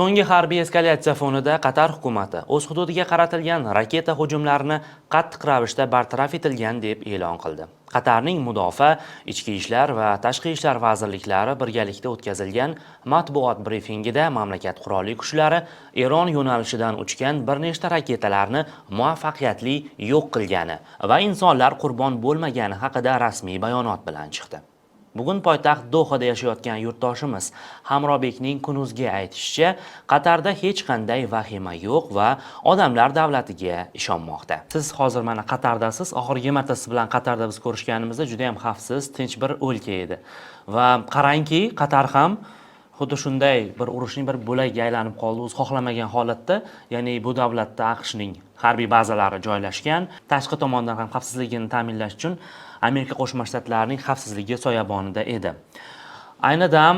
So'nggi harbiy eskalatsiya fonida Qatar hukumati o'z hududiga qaratilgan raketa hujumlarini qattiq ravishda bartaraf etilgan deb e'lon qildi. Qatarning mudofaa, ichki ishlar va tashqi ishlar vazirliklari birgalikda o'tkazilgan matbuot brifingida mamlakat qurolli kuchlari Eron yo'nalishidan uchgan bir nechta raketalarni muvaffaqiyatli yo'q qilgani va insonlar qurbon bo'lmagani haqida rasmiy bayonot bilan chiqdi. Bugun poytaxt Dohada yashayotgan yurtdoshimiz Hamrobekning Kunuzga aytishicha, Qatarda hech qanday vahima yo'q va odamlar davlatiga ishonmoqda. Siz hozir mana Qatardasiz. Oxirgi marta siz bilan Qatarda biz ko'rishganimizda juda ham xavfsiz, tinch bir o'lka edi. Va qarangki, Qatar ham xuddi shunday bir urushning bir bo'lagiga aylanib qoldi. O'zi xohlamagan holatda, ya'ni bu davlatda AQShning harbiy bazalari joylashgan, tashqi tomondan ham xavfsizligini ta'minlash uchun Amerika Qo'shma Shtatlarining xavfsizligi soyabonida edi. Ayni dam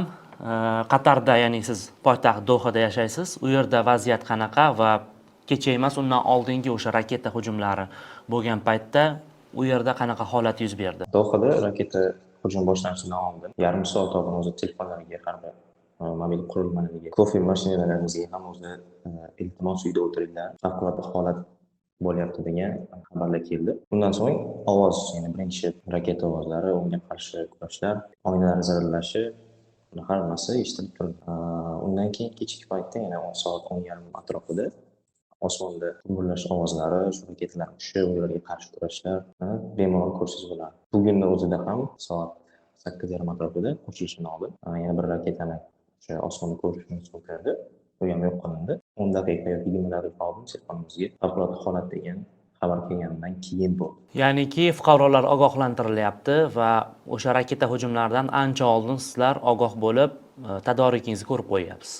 Qatarda, ya'ni siz poytaxt Dohada yashaysiz. U yerda vaziyat qanaqa va kecha emas, undan oldingi o'sha raketa hujumlari bo'lgan paytda u yerda qanaqa holat yuz berdi? Dohada raketa hujum boshlanishidan oldin yarim soat oldin o'zi telefonlarga harbiy mobil qurilmalarga, kofe mashinalarimizga ham o'zi iltimos uyda o'tiringlar, favqulodda holat bo'lyapti degan xabarlar keldi. Undan so'ng ovoz, ya'ni birinchi raketa ovozlari, unga qarshi kurashlar, oynalar zirillashi, bunaqa hammasi eshitilib turdi. Undan keyin kechki paytda yana 10 soat 10:30 atrofida osmonda gullash ovozlari, shu raketalar tushishi, ularga qarshi kurashlar bemalol ko'rsangiz bo'ladi. Bugunning o'zida ham soat 8:30 atrofida qo'shilishdan oldin yana bir raketani o'sha osmonda ko'rishimiz mumkin. Bu ham yo'q qilindi. 10 daqiqa yoki 20 daqiqa oldin telefonimizga favqulodda holat degan xabar kelganidan keyin bo'ldi. Ya'niki fuqarolar ogohlantirilyapti va o'sha raketa hujumlaridan ancha oldin sizlar ogoh bo'lib, tadorikingizni ko'rib qo'yapsiz.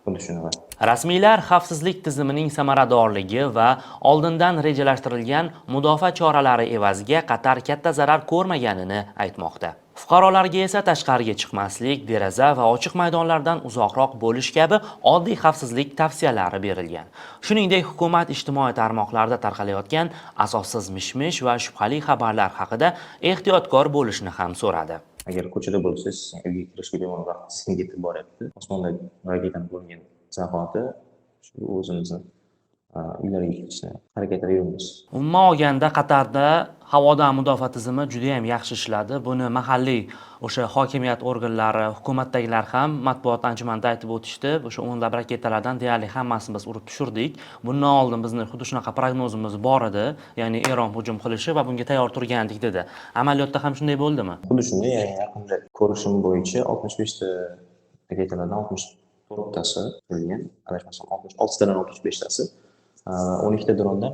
Xuddi shunaqa. Rasmiylar xavfsizlik tizimining samaradorligi va oldindan rejalashtirilgan mudofaa choralari evaziga Qatar katta zarar ko'rmaganini aytmoqda. Fuqarolarga esa tashqariga chiqmaslik, deraza va ochiq maydonlardan uzoqroq bo'lish kabi oddiy xavfsizlik tavsiyalari berilgan. Shuningdek, hukumat ijtimoiy tarmoqlarda tarqalayotgan asossiz mish-mish va shubhali xabarlar haqida ehtiyotkor bo'lishni ham so'radi. Agar ko'chada bo'lsangiz, uyga kirishga bemalol vaqtingiz yetib boryapti. Osmonda raketaning bo'lgan zahoti shu o'zimizni uylarga kirishni harakatlar yuribmiz. Umuman olganda Qatarda havodan mudofaa tizimi juda ham yaxshi ishladi. Buni mahalliy o'sha hokimiyat organlari, hukumatdagilar ham matbuot anjumanida aytib o'tishdi. O'sha o'nlab raketalardan deyarli hammasini biz urib tushirdik. Bundan oldin bizning xuddi shunaqa prognozimiz bor edi, ya'ni Eron hujum qilishi va bunga tayyor turgandik dedi. Amaliyotda ham shunday bo'ldimi? Xuddi shunday, ya'ni yaqinda ko'rishim bo'yicha 65 ta raketalardan 64 tasi qilingan, adashmasam 66 tadan 65 tasi, 12 ta drondan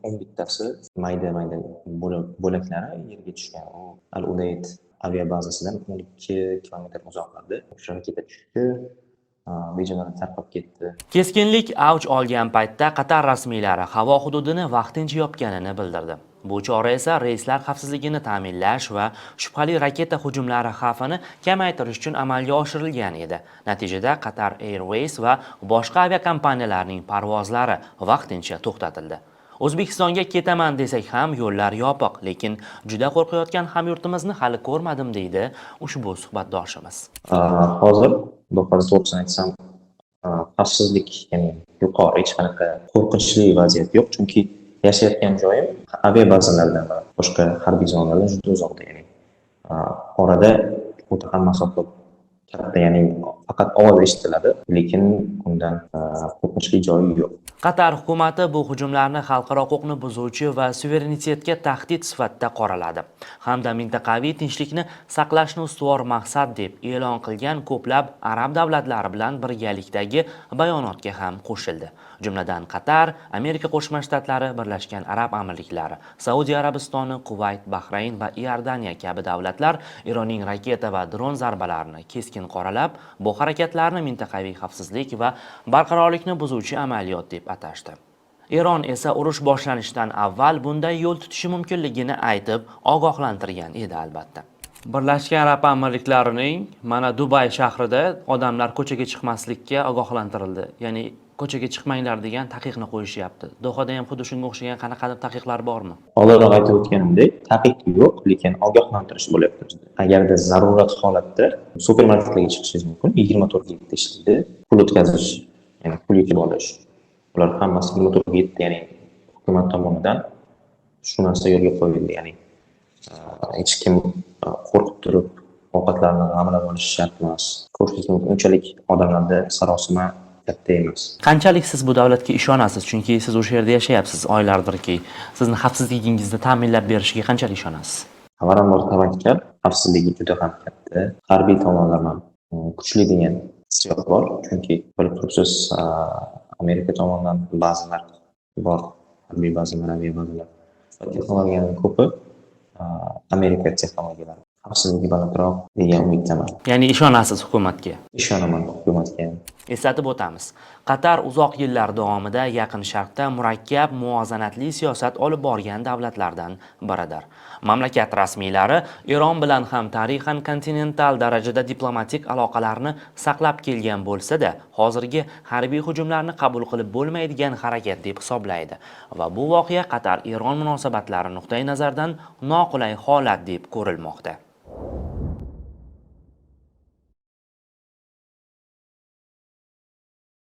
11 tasi mayda bo'laklari yerga tushgan. U Al-Udayd aviabazasidan 12 kilometr uzoqlarda o'sha raketa tushdi. Videolar tarqab ketdi. Keskinlik avj olgan paytda Qatar rasmiylari havo hududini vaqtincha yopganini bildirdi. Bu chora esa reyslar xavfsizligini ta'minlash va shubhali raketa hujumlari xavfini kamaytirish uchun amalga oshirilgan edi. Natijada Qatar Airways va boshqa aviakompaniyalarning parvozlari vaqtincha to'xtatildi. O'zbekistonga ketaman desak ham yo'llar yopiq, lekin juda qo'rqayotgan hamyurtimizni hali ko'rmadim deydi ushbu suhbatdoshimiz. Hozir Dohada to'g'risini aytsam, xavfsizlik, ya'ni yuqori, hech qanaqa qo'rqinchli vaziyat yo'q, chunki yashayotgan joyim aviabazalardan va boshqa harbiy zonalardan juda uzoqda, ya'ni orada o'ta ham masofa katta, ya'ni faqat ovoz eshitiladi, lekin undan qo'rqinchli joyi yo'q. Qatar hukumati bu hujumlarni xalqaro huquqni buzuvchi va suverenitetga tahdid sifatida qoraladi, hamda mintaqaviy tinchlikni saqlashni ustuvor maqsad deb e'lon qilgan ko'plab arab davlatlari bilan birgalikdagi bayonotga ham qo'shildi. Jumladan Qatar, Amerika Qo'shma Shtatlari, Birlashgan Arab Amirliklari, Saudiya Arabistoni, Kuvayt, Bahrayn va Iordaniya kabi davlatlar Eronning raketa va dron zarbalarini keskin qoralab, bu harakatlarni mintaqaviy xavfsizlik va barqarorlikni buzuvchi amaliyot deb atashdi. Eron esa urush boshlanishidan avval bunday yo'l tutishi mumkinligini aytib, ogohlantirgan edi albatta. Birlashgan Arab Amirliklarining mana Dubay shahrida odamlar ko'chaga chiqmaslikka ogohlantirildi. Ya'ni ko'chaga chiqmanglar degan taqiqni qo'yishyapti. Dohada ham xuddi shunga o'xshagan qanaqadir taqiqlar bormi? Oldinroq aytib o'tganimdek, taqiq yo'q, lekin ogohlantirish bo'lyapti. Agarda zarurat holatda supermarketlarga chiqishingiz mumkin, 24 ga ishlaydi. Pul o'tkazish ya'ni pul yutib olish, ular hammasi motorga yetdi, ya'ni hukumat tomonidan shu narsa yo'lga qo'yildi, ya'ni hech kim qo'rqib turib ovqatlarni g'amlab olishi shart emas. Ko'rishingiz mumkin, unchalik odamlarda sarosima katta emas. Qanchalik siz bu davlatga ishonasiz? Chunki siz o'sha yerda yashayapsiz oylardirki, sizni xavfsizligingizni ta'minlab berishiga qanchalik ishonasiz? Avvalambor tavakkal, xavfsizligi juda ham katta. Harbiy tomonlama kuchli degan hissiyot bor, chunki bilib turibsiz, Amerika tomonidan bazalar bor, harbiy bazalar, aviabazalar. Texnologiyaning ko'pi Amerika texnologiyalari. Xavfsizligi balandroq degan umiddaman. Ya'ni ishonasiz hukumatga? Ishonaman hukumatga. Eslatib o'tamiz. Qatar uzoq yillar davomida Yaqin Sharqda murakkab, muvozanatli siyosat olib borgan davlatlardan biridir. Mamlakat rasmiylari Eron bilan ham tarixan kontinental darajada diplomatik aloqalarni saqlab kelgan bo'lsa-da, hozirgi harbiy hujumlarni qabul qilib bo'lmaydigan harakat deb hisoblaydi va bu voqea Qatar-Eron munosabatlari nuqtai nazaridan noqulay holat deb ko'rilmoqda.